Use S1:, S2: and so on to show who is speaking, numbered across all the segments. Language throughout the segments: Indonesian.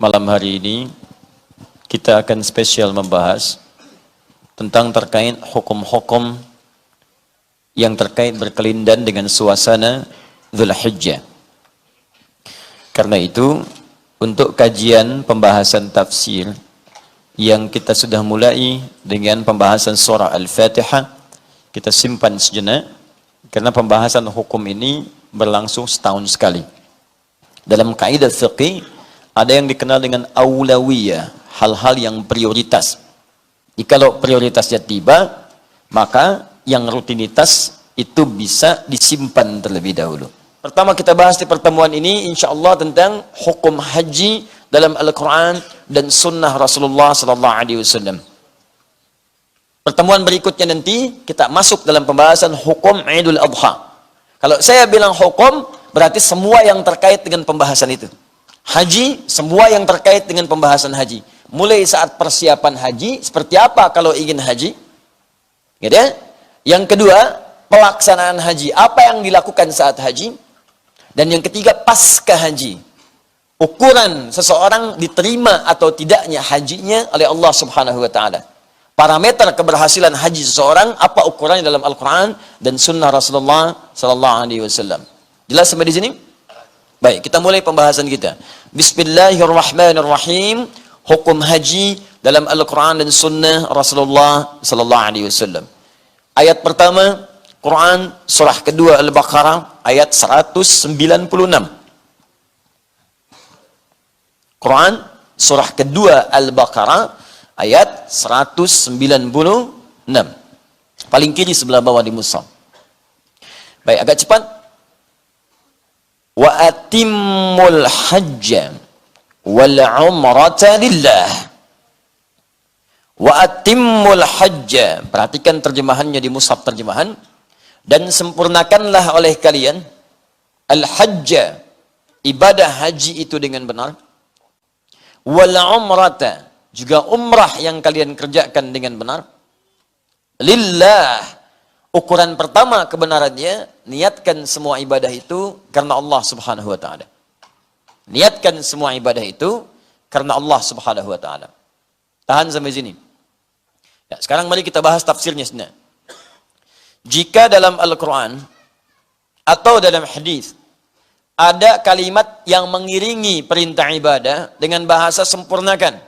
S1: Malam hari ini kita akan spesial membahas tentang terkait hukum-hukum yang terkait berkelindan dengan suasana Dzulhijjah. Karena itu, untuk kajian pembahasan tafsir yang kita sudah mulai dengan pembahasan surah Al-Fatihah, kita simpan sejenak karena pembahasan hukum ini berlangsung setahun sekali. Dalam kaidah fiqih ada yang dikenal dengan aulawiyah, hal-hal yang prioritas. Jikalau prioritasnya tiba, maka yang rutinitas itu bisa disimpan terlebih dahulu. Pertama kita bahas di pertemuan ini insyaallah tentang hukum haji dalam Al-Quran dan sunnah Rasulullah SAW. Pertemuan berikutnya nanti kita masuk dalam pembahasan hukum Idul Adha. Kalau saya bilang hukum, berarti semua yang terkait dengan pembahasan itu. Haji, semua yang terkait dengan pembahasan haji. Mulai saat persiapan haji, seperti apa kalau ingin haji? Gitu ya? Yang kedua, pelaksanaan haji. Apa yang dilakukan saat haji? Dan yang ketiga, pasca haji. Ukuran seseorang diterima atau tidaknya hajinya oleh Allah Subhanahu wa Ta'ala. Parameter keberhasilan haji seseorang, apa ukurannya dalam Al-Quran dan sunnah Rasulullah SAW. Jelas sampai di sini? Baik, kita mulai pembahasan kita. Bismillahirrahmanirrahim. Hukum haji dalam Al-Quran dan sunnah Rasulullah SAW. Ayat pertama, Quran surah kedua Al-Baqarah ayat 196. Quran surah kedua Al-Baqarah ayat 196. Paling kiri sebelah bawah di mushaf. Baik, agak cepat. Wa atimmul hajja wal umrata lillah. Wa atimmul hajja. Perhatikan terjemahannya di mushaf terjemahan. Dan sempurnakanlah oleh kalian al-hajja, ibadah haji itu dengan benar. Wal umrata, juga umrah yang kalian kerjakan dengan benar. Lillah. Ukuran pertama kebenarannya, niatkan semua ibadah itu karena Allah Subhanahu wa Ta'ala. Niatkan semua ibadah itu karena Allah Subhanahu wa Ta'ala. Tahan sampai sini. Ya, sekarang mari kita bahas tafsirnya sebenarnya. Jika dalam Al-Quran atau dalam hadis ada kalimat yang mengiringi perintah ibadah dengan bahasa sempurnakan.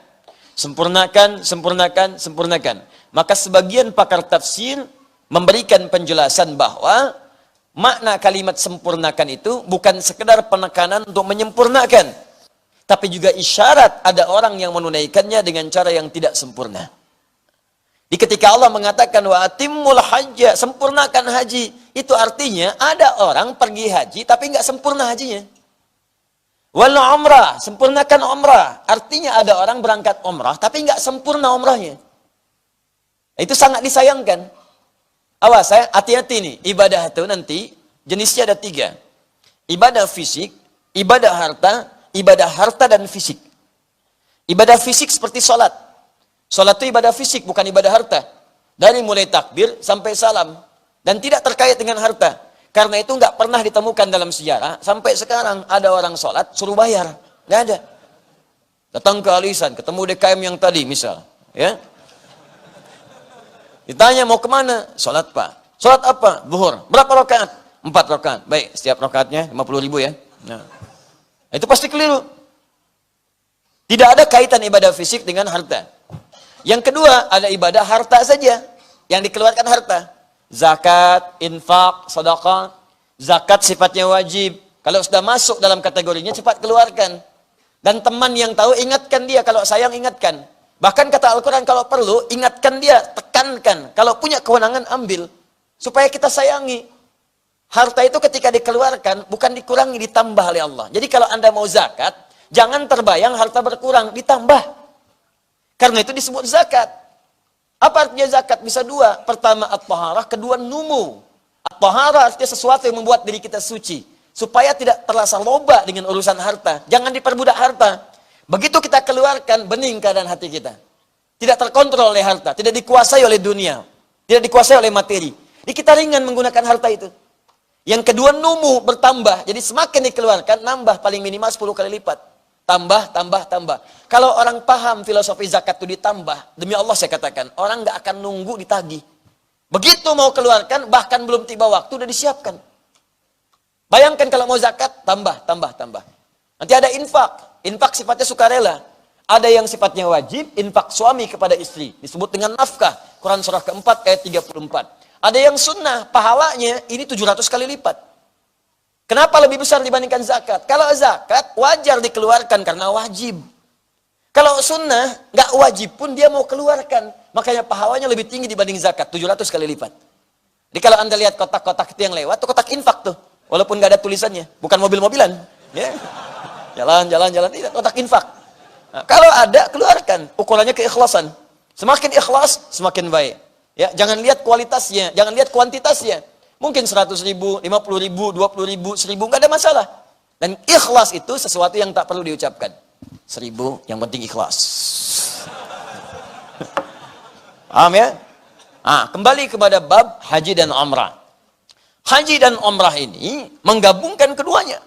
S1: Sempurnakan, sempurnakan, sempurnakan. Maka sebagian pakar tafsir memberikan penjelasan bahwa makna kalimat sempurnakan itu bukan sekedar penekanan untuk menyempurnakan, tapi juga isyarat ada orang yang menunaikannya dengan cara yang tidak sempurna. Di ketika Allah mengatakan wa atimmul hajja, sempurnakan haji, itu artinya ada orang pergi haji tapi nggak sempurna hajinya. Wal umrah, sempurnakan umrah, artinya ada orang berangkat umrah tapi nggak sempurna umrahnya. Itu sangat disayangkan. Awas ya, hati-hati nih, ibadah itu nanti jenisnya ada 3. Ibadah fisik, ibadah harta dan fisik. Ibadah fisik seperti sholat. Sholat itu ibadah fisik, bukan ibadah harta. Dari mulai takbir sampai salam. Dan tidak terkait dengan harta. Karena itu nggak pernah ditemukan dalam sejarah, sampai sekarang ada orang sholat suruh bayar. Nggak ada. Datang ke alisan, ketemu DKM yang tadi misal. Ya. Ditanya mau kemana? Sholat pak. Sholat apa? Zuhur. Berapa rakaat? 4 rakaat. Baik, setiap rakaatnya 50.000 ya. Nah, itu pasti keliru. Tidak ada kaitan ibadah fisik dengan harta. Yang kedua, ada ibadah harta saja. Yang dikeluarkan harta. Zakat, infak, sedekah. Zakat sifatnya wajib. Kalau sudah masuk dalam kategorinya, cepat keluarkan. Dan teman yang tahu, ingatkan dia. Kalau sayang, ingatkan. Bahkan kata Al-Quran, kalau perlu, ingatkan dia, tekankan. Kalau punya kewenangan, ambil. Supaya kita sayangi. Harta itu ketika dikeluarkan, bukan dikurangi, ditambah oleh Allah. Jadi kalau Anda mau zakat, jangan terbayang harta berkurang, ditambah. Karena itu disebut zakat. Apa artinya zakat? Bisa 2. Pertama, at-taharah. Kedua, numu. At-taharah artinya sesuatu yang membuat diri kita suci. Supaya tidak terasa loba dengan urusan harta. Jangan diperbudak harta. Begitu kita keluarkan, bening keadaan hati kita. Tidak terkontrol oleh harta, tidak dikuasai oleh dunia, tidak dikuasai oleh materi. Jadi kita ringan menggunakan harta itu. Yang kedua, numu, bertambah. Jadi semakin dikeluarkan, nambah paling minimal 10 kali lipat. tambah, tambah, tambah. Kalau orang paham filosofi zakat itu ditambah, demi Allah saya katakan, orang nggak akan nunggu ditagih. Begitu mau keluarkan, bahkan belum tiba waktu, udah disiapkan. Bayangkan kalau mau zakat, tambah, tambah, tambah. Nanti ada infak. Infak sifatnya sukarela. Ada yang sifatnya wajib, infak suami kepada istri. Disebut dengan nafkah. Quran surah keempat ayat 34. Ada yang sunnah, pahalanya ini 700 kali lipat. Kenapa lebih besar dibandingkan zakat? Kalau zakat, wajar dikeluarkan karena wajib. Kalau sunnah, nggak wajib pun dia mau keluarkan. Makanya pahalanya lebih tinggi dibanding zakat, 700 kali lipat. Jadi kalau Anda lihat kotak-kotak itu yang lewat, itu kotak infak tuh. Walaupun nggak ada tulisannya. Bukan mobil-mobilan. Ya. Jalan, tidak, kotak infak. Nah, kalau ada, keluarkan. Ukurannya keikhlasan. Semakin ikhlas, semakin baik. Ya, jangan lihat kualitasnya, jangan lihat kuantitasnya. Mungkin 100 ribu, 50 ribu, 20 ribu, 1000, nggak ada masalah. Dan ikhlas itu sesuatu yang tak perlu diucapkan. 1000, yang penting ikhlas. Paham ya? Nah, kembali kepada bab haji dan umrah. Haji dan umrah ini menggabungkan keduanya.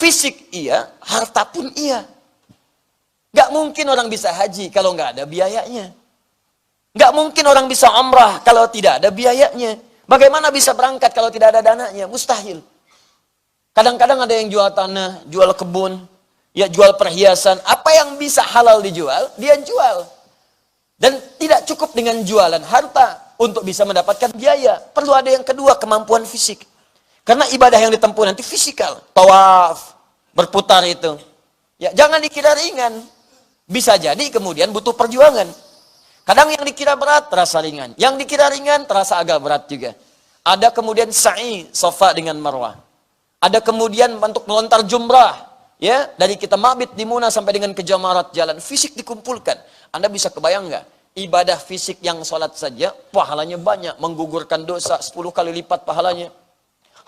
S1: Fisik iya, harta pun iya. Gak mungkin orang bisa haji kalau nggak ada biayanya. Gak mungkin orang bisa umrah kalau tidak ada biayanya. Bagaimana bisa berangkat kalau tidak ada dananya? Mustahil. Kadang-kadang ada yang jual tanah, jual kebun, ya jual perhiasan. Apa yang bisa halal dijual, dia jual. Dan tidak cukup dengan jualan harta untuk bisa mendapatkan biaya. Perlu ada yang kedua, kemampuan fisik. Karena ibadah yang ditempuh nanti fisikal. Tawaf, berputar itu. Ya, jangan dikira ringan. Bisa jadi kemudian butuh perjuangan. Kadang yang dikira berat terasa ringan. Yang dikira ringan terasa agak berat juga. Ada kemudian sa'i, Safa dengan Marwah. Ada kemudian untuk melontar jumrah. Ya, dari kita mabit di Muna sampai dengan ke Jamarat jalan. Fisik dikumpulkan. Anda bisa kebayang nggak? Ibadah fisik yang sholat saja, pahalanya banyak. Menggugurkan dosa 10 kali lipat pahalanya.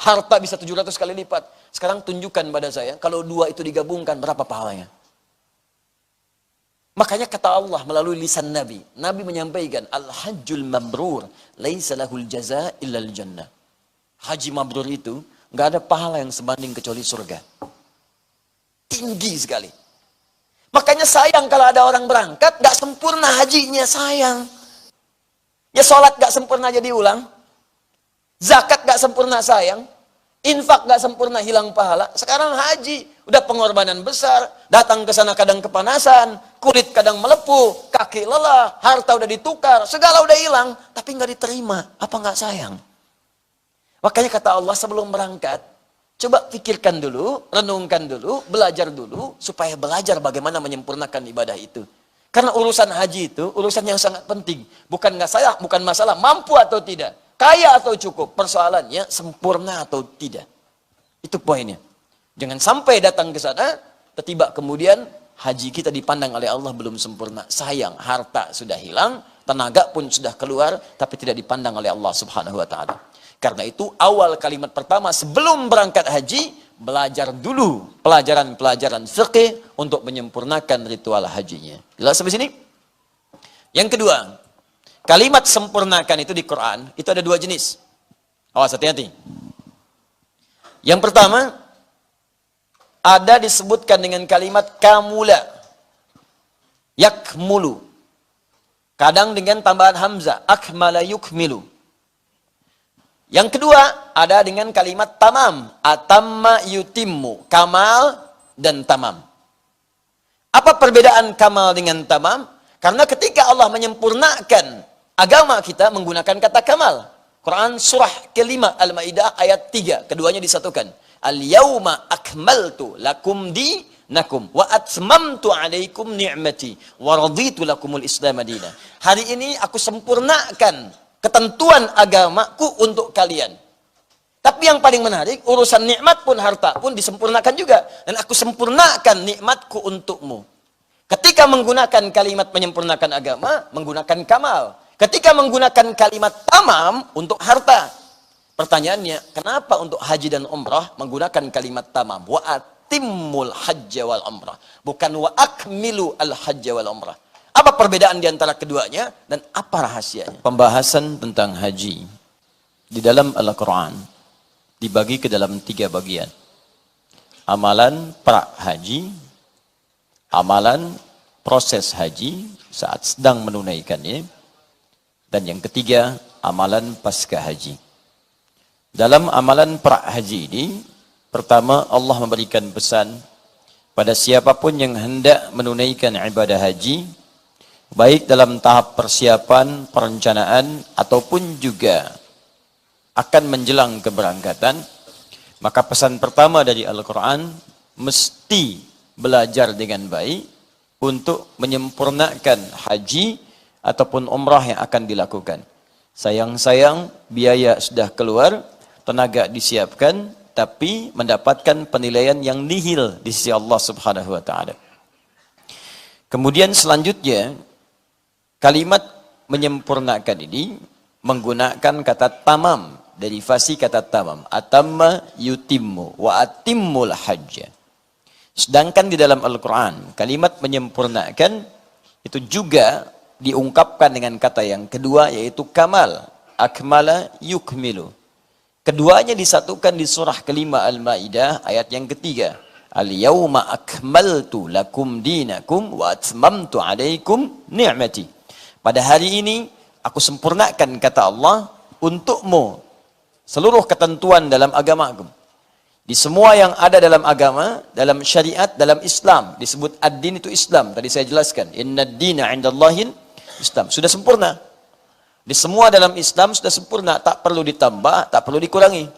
S1: Harta bisa 700 kali lipat. Sekarang tunjukkan pada saya, kalau dua itu digabungkan, berapa pahalanya? Makanya kata Allah melalui lisan Nabi. Nabi menyampaikan, Al-hajjul mabrur, laisa lahul jaza illal jannah. Haji mabrur itu, nggak ada pahala yang sebanding kecuali surga. Tinggi sekali. Makanya sayang kalau ada orang berangkat, nggak sempurna hajinya, sayang. Ya sholat nggak sempurna jadi ulang. Zakat nggak sempurna, sayang. Infak nggak sempurna, hilang pahala. Sekarang haji, udah pengorbanan besar. Datang ke sana kadang kepanasan, kulit kadang melepuh, kaki lelah, harta udah ditukar, segala udah hilang, tapi nggak diterima. Apa nggak sayang? Makanya kata Allah sebelum berangkat, coba pikirkan dulu, renungkan dulu, belajar dulu, supaya belajar bagaimana menyempurnakan ibadah itu. Karena urusan haji itu, urusan yang sangat penting. Bukan nggak sayang, bukan masalah mampu atau tidak. Kaya atau cukup, persoalannya sempurna atau tidak. Itu poinnya. Jangan sampai datang ke sana, tiba kemudian haji kita dipandang oleh Allah belum sempurna. Sayang, harta sudah hilang, tenaga pun sudah keluar, tapi tidak dipandang oleh Allah Subhanahu wa Ta'ala. Karena itu awal kalimat pertama sebelum berangkat haji, belajar dulu pelajaran-pelajaran fiqih untuk menyempurnakan ritual hajinya. Jelas sampai sini? Yang kedua, kalimat sempurnakan itu di Quran, itu ada dua jenis. Awas, hati-hati. Yang pertama, ada disebutkan dengan kalimat kamula. Yakmulu. Kadang dengan tambahan hamzah. Akmala yukmilu. Yang kedua, ada dengan kalimat tamam. Atamma yutimmu. Kamal dan tamam. Apa perbedaan kamal dengan tamam? Karena ketika Allah menyempurnakan agama kita menggunakan kata kamal. Quran surah kelima Al-Maidah ayat 3. Keduanya disatukan. Al-yawma akmaltu lakum dinakum wa atmamtu alaikum ni'mati wa raditu lakumul islam madina. Hari ini aku sempurnakan ketentuan agamaku untuk kalian. Tapi yang paling menarik, urusan nikmat pun harta pun disempurnakan juga. Dan aku sempurnakan nikmatku untukmu. Ketika menggunakan kalimat menyempurnakan agama, menggunakan kamal. Ketika menggunakan kalimat tamam untuk harta. Pertanyaannya, kenapa untuk haji dan umrah menggunakan kalimat tamam? Wa atimmul hajja wal umrah. Bukan wa akmilu al hajja wal umrah. Apa perbedaan di antara keduanya dan apa rahasianya? Pembahasan tentang haji di dalam Al-Quran dibagi ke dalam 3 bagian. Amalan pra haji, amalan proses haji saat sedang menunaikannya. Dan yang ketiga, amalan pasca haji. Dalam amalan pra-haji ini, pertama Allah memberikan pesan pada siapapun yang hendak menunaikan ibadah haji, baik dalam tahap persiapan, perencanaan, ataupun juga akan menjelang keberangkatan, maka pesan pertama dari Al-Quran, mesti belajar dengan baik untuk menyempurnakan haji ataupun umrah yang akan dilakukan. Sayang-sayang biaya sudah keluar, tenaga disiapkan, tapi mendapatkan penilaian yang nihil di sisi Allah Subhanahu wa taala. Kemudian selanjutnya, kalimat menyempurnakan ini menggunakan kata tamam, derivasi kata tamam, atamma yutimmu wa atimmul hajj. Sedangkan di dalam Al-Quran, kalimat menyempurnakan itu juga diungkapkan dengan kata yang kedua, yaitu kamal, akmala yukmilu. Keduanya disatukan di surah kelima Al-Ma'idah ayat yang ketiga. Al-yawma akmaltu lakum dinakum wa atmamtu alaikum ni'mati. Pada hari ini aku sempurnakan, kata Allah, untukmu seluruh ketentuan dalam agamaku. Di semua yang ada dalam agama, dalam syariat, dalam Islam, disebut ad-din itu Islam. Tadi saya jelaskan, inna ad-dina 'indallahin Islam. Sudah sempurna. Di semua dalam Islam sudah sempurna, tak perlu ditambah, tak perlu dikurangi.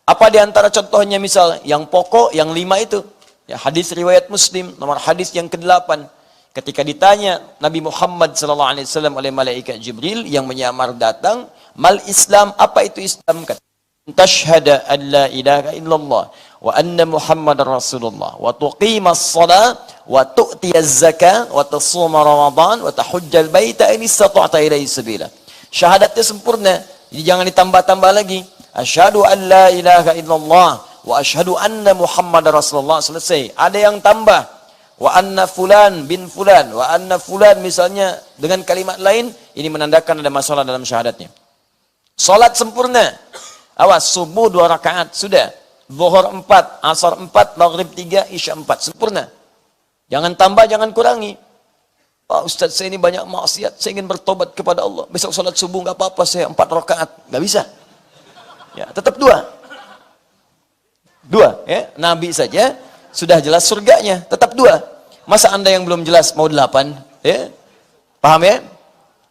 S1: Apa di antara contohnya, misal yang pokok, yang 5 itu? Ya, hadis riwayat Muslim, nomor hadis yang ke-8. Ketika ditanya Nabi Muhammad SAW oleh malaikat Jibril yang menyamar datang, mal Islam, apa itu Islam? Kata, tashhada an la ilaha illallah wa anna Muhammadar Rasulullah wa tuqimas shalah wa tu'tiyaz zakah wa tasuma Ramadan wa tahujjal baita in istata'ta ilaihi sabila. Syahadatnya sempurna, jadi jangan ditambah-tambah lagi. Asyhadu an la ilaha illallah wa asyhadu anna Muhammadar Rasulullah, selesai. Ada yang tambah, wa anna fulan bin fulan, wa anna fulan misalnya dengan kalimat lain, ini menandakan ada masalah dalam syahadatnya. Salat sempurna. Awas, subuh 2 rakaat, sudah. Zuhur 4, asar 4, maghrib 3, isya 4, sempurna. Jangan tambah, jangan kurangi. Pak Ustaz, saya ini banyak maksiat, saya ingin bertobat kepada Allah. Besok salat subuh nggak apa-apa, saya 4 rakaat, nggak bisa. Ya, tetap 2. 2, ya. Nabi saja sudah jelas surganya, tetap 2. Masa Anda yang belum jelas mau 8? Ya? Paham ya?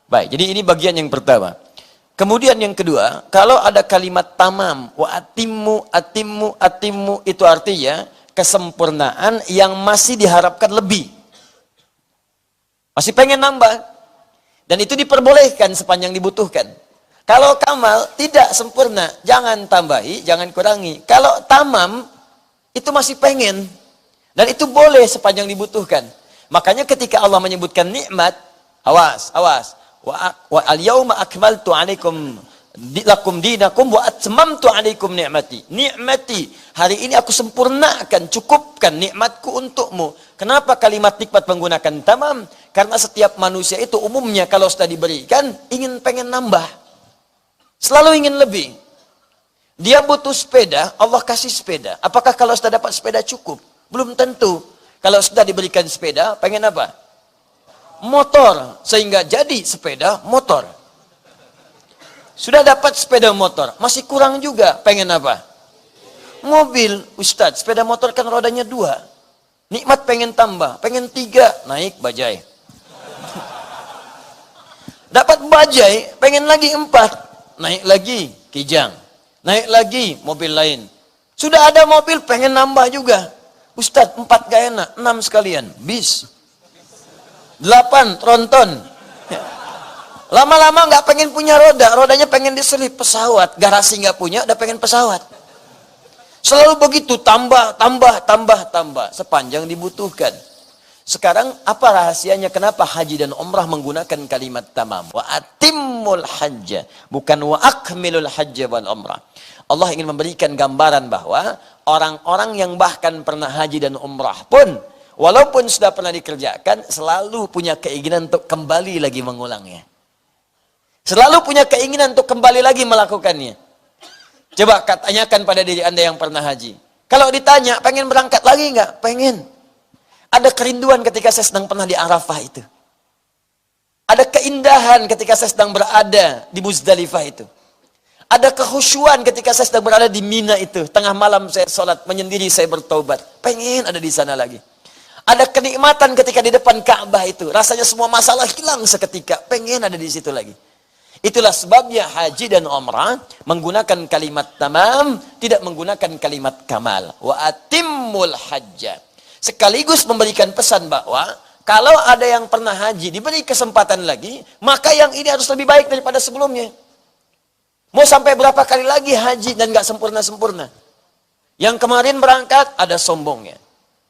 S1: Baik, jadi ini bagian yang pertama. Kemudian yang kedua, kalau ada kalimat tamam, wa atimmu, atimmu, atimmu, itu artinya kesempurnaan yang masih diharapkan lebih. Masih pengen nambah. Dan itu diperbolehkan sepanjang dibutuhkan. Kalau kamal tidak sempurna, jangan tambahi, jangan kurangi. Kalau tamam, itu masih pengen. Dan itu boleh sepanjang dibutuhkan. Makanya ketika Allah menyebutkan nikmat, awas, awas. Wa al-yawma akmaltu 'alaikum lakum dinakum wa atmamtu 'alaikum ni'mati. Nikmati, hari ini aku sempurnakan, cukupkan nikmatku untukmu. Kenapa kalimat nikmat menggunakan tamam? Karena setiap manusia itu umumnya kalau sudah diberikan, pengen nambah. Selalu ingin lebih. Dia butuh sepeda, Allah kasih sepeda. Apakah kalau sudah dapat sepeda cukup? Belum tentu. Kalau sudah diberikan sepeda, pengen apa? Motor, sehingga jadi sepeda motor. Sudah dapat sepeda motor, masih kurang juga, pengen apa? Mobil. Ustadz, sepeda motor kan rodanya 2. Nikmat pengen tambah, pengen 3, naik bajai. Dapat bajai, pengen lagi 4, naik lagi kijang, naik lagi mobil lain. Sudah ada mobil, pengen nambah juga. Ustadz, 4 gak enak, 6 sekalian, bis. 8 tronton. Lama-lama nggak pengen punya roda, rodanya pengen diselip pesawat. Garasi nggak punya, udah pengen pesawat. Selalu begitu, tambah, sepanjang dibutuhkan. Sekarang apa rahasianya? Kenapa haji dan umrah menggunakan kalimat tamam? Wa atimmul hajja, bukan wa akmilul hajja wal umrah. Allah ingin memberikan gambaran bahwa orang-orang yang bahkan pernah haji dan umrah pun, walaupun sudah pernah dikerjakan, selalu punya keinginan untuk kembali lagi mengulangnya. Selalu punya keinginan untuk kembali lagi melakukannya. Coba tanyakan pada diri Anda yang pernah haji. Kalau ditanya, pengen berangkat lagi nggak? Pengen. Ada kerinduan ketika saya sedang pernah di Arafah itu. Ada keindahan ketika saya sedang berada di Muzdalifah itu. Ada kekhusyuan ketika saya sedang berada di Mina itu. Tengah malam saya sholat, menyendiri saya bertaubat. Pengen ada di sana lagi. Ada kenikmatan ketika di depan Ka'bah itu. Rasanya semua masalah hilang seketika. Pengen ada di situ lagi. Itulah sebabnya haji dan umrah menggunakan kalimat tamam, tidak menggunakan kalimat kamal. Wa atimmul hajja. Sekaligus memberikan pesan bahwa kalau ada yang pernah haji diberi kesempatan lagi, maka yang ini harus lebih baik daripada sebelumnya. Mau sampai berapa kali lagi haji dan nggak sempurna-sempurna. Yang kemarin berangkat ada sombongnya.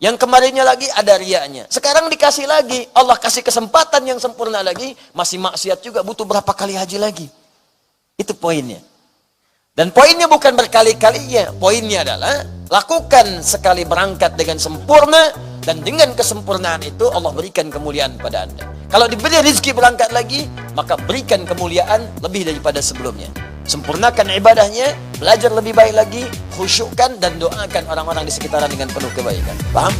S1: Yang kemarinnya lagi ada riaknya. Sekarang dikasih lagi, Allah kasih kesempatan yang sempurna lagi, masih maksiat juga, butuh berapa kali haji lagi. Itu poinnya. Dan poinnya bukan berkali-kalinya, poinnya adalah lakukan sekali berangkat dengan sempurna, dan dengan kesempurnaan itu Allah berikan kemuliaan pada Anda. Kalau diberi rezeki berangkat lagi, maka berikan kemuliaan lebih daripada sebelumnya. Sempurnakan ibadahnya, belajar lebih baik lagi, khusyukkan dan doakan orang-orang di sekitaran dengan penuh kebaikan. Paham?